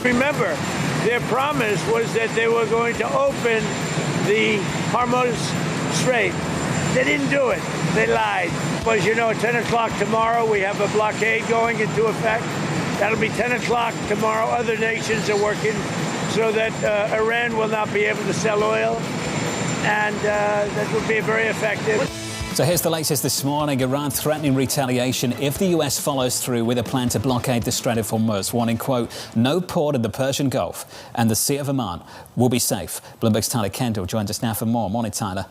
Remember, their promise was that they were going to open the Hormuz Strait. They didn't do it. They lied. But as you know, at 10 o'clock tomorrow, we have a blockade going into effect. That'll be 10 o'clock tomorrow. Other nations are working so that Iran will not be able to sell oil, and that will be very effective. So here's the latest this morning. Iran threatening retaliation if the U.S. follows through with a plan to blockade the Strait of Hormuz, warning, quote, no port in the Persian Gulf and the Sea of Oman will be safe. Bloomberg's Tyler Kendall joins us now for more. Morning, Tyler.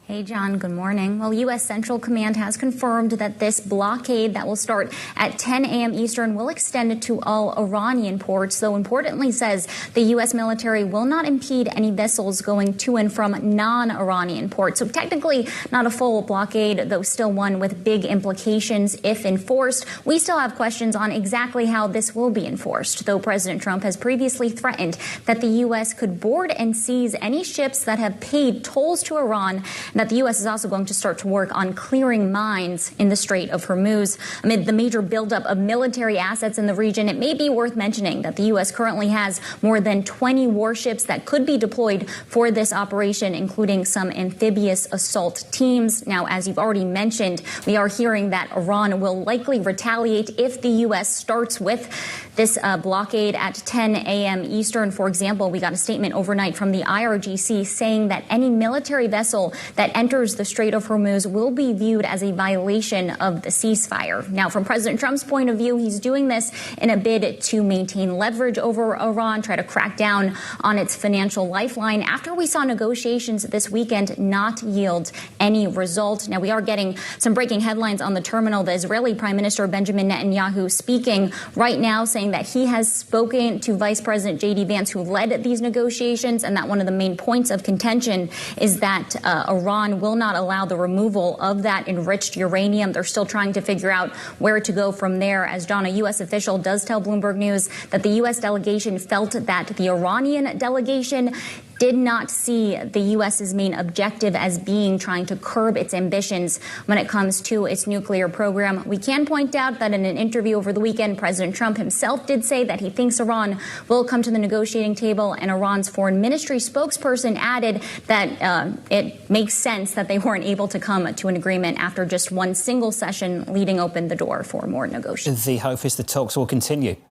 Hey, John. Good morning. Well, U.S. Central Command has confirmed that this blockade that will start at 10 a.m. Eastern will extend to all Iranian ports, though importantly says the U.S. military will not impede any vessels going to and from non-Iranian ports. So technically not a full blockade, though still one with big implications if enforced. We still have questions on exactly how this will be enforced, though President Trump has previously threatened that the U.S. could board and seize any ships that have paid tolls to Iran, that the U.S. is also going to start to work on clearing mines in the Strait of Hormuz. Amid the major buildup of military assets in the region, it may be worth mentioning that the U.S. currently has more than 20 warships that could be deployed for this operation, including some amphibious assault teams. Now, as you've already mentioned, we are hearing that Iran will likely retaliate if the U.S. starts with this blockade at 10 a.m. Eastern. For example, we got a statement overnight from the IRGC saying that any military vessel that enters the Strait of Hormuz will be viewed as a violation of the ceasefire. Now, from President Trump's point of view, he's doing this in a bid to maintain leverage over Iran, try to crack down on its financial lifeline after we saw negotiations this weekend not yield any result. Now, we are getting some breaking headlines on the terminal. The Israeli Prime Minister Benjamin Netanyahu speaking right now, saying that he has spoken to Vice President J.D. Vance, who led these negotiations, and that one of the main points of contention is that Iran will not allow the removal of that enriched uranium. They're still trying to figure out where to go from there. As John, a U.S. official does tell Bloomberg News that the U.S. delegation felt that the Iranian delegation did not see the U.S.'s main objective as being trying to curb its ambitions when it comes to its nuclear program. We can point out that in an interview over the weekend, President Trump himself did say that he thinks Iran will come to the negotiating table, and Iran's foreign ministry spokesperson added that it makes sense that they weren't able to come to an agreement after just one single session, leaving open the door for more negotiations. The hope is the talks will continue.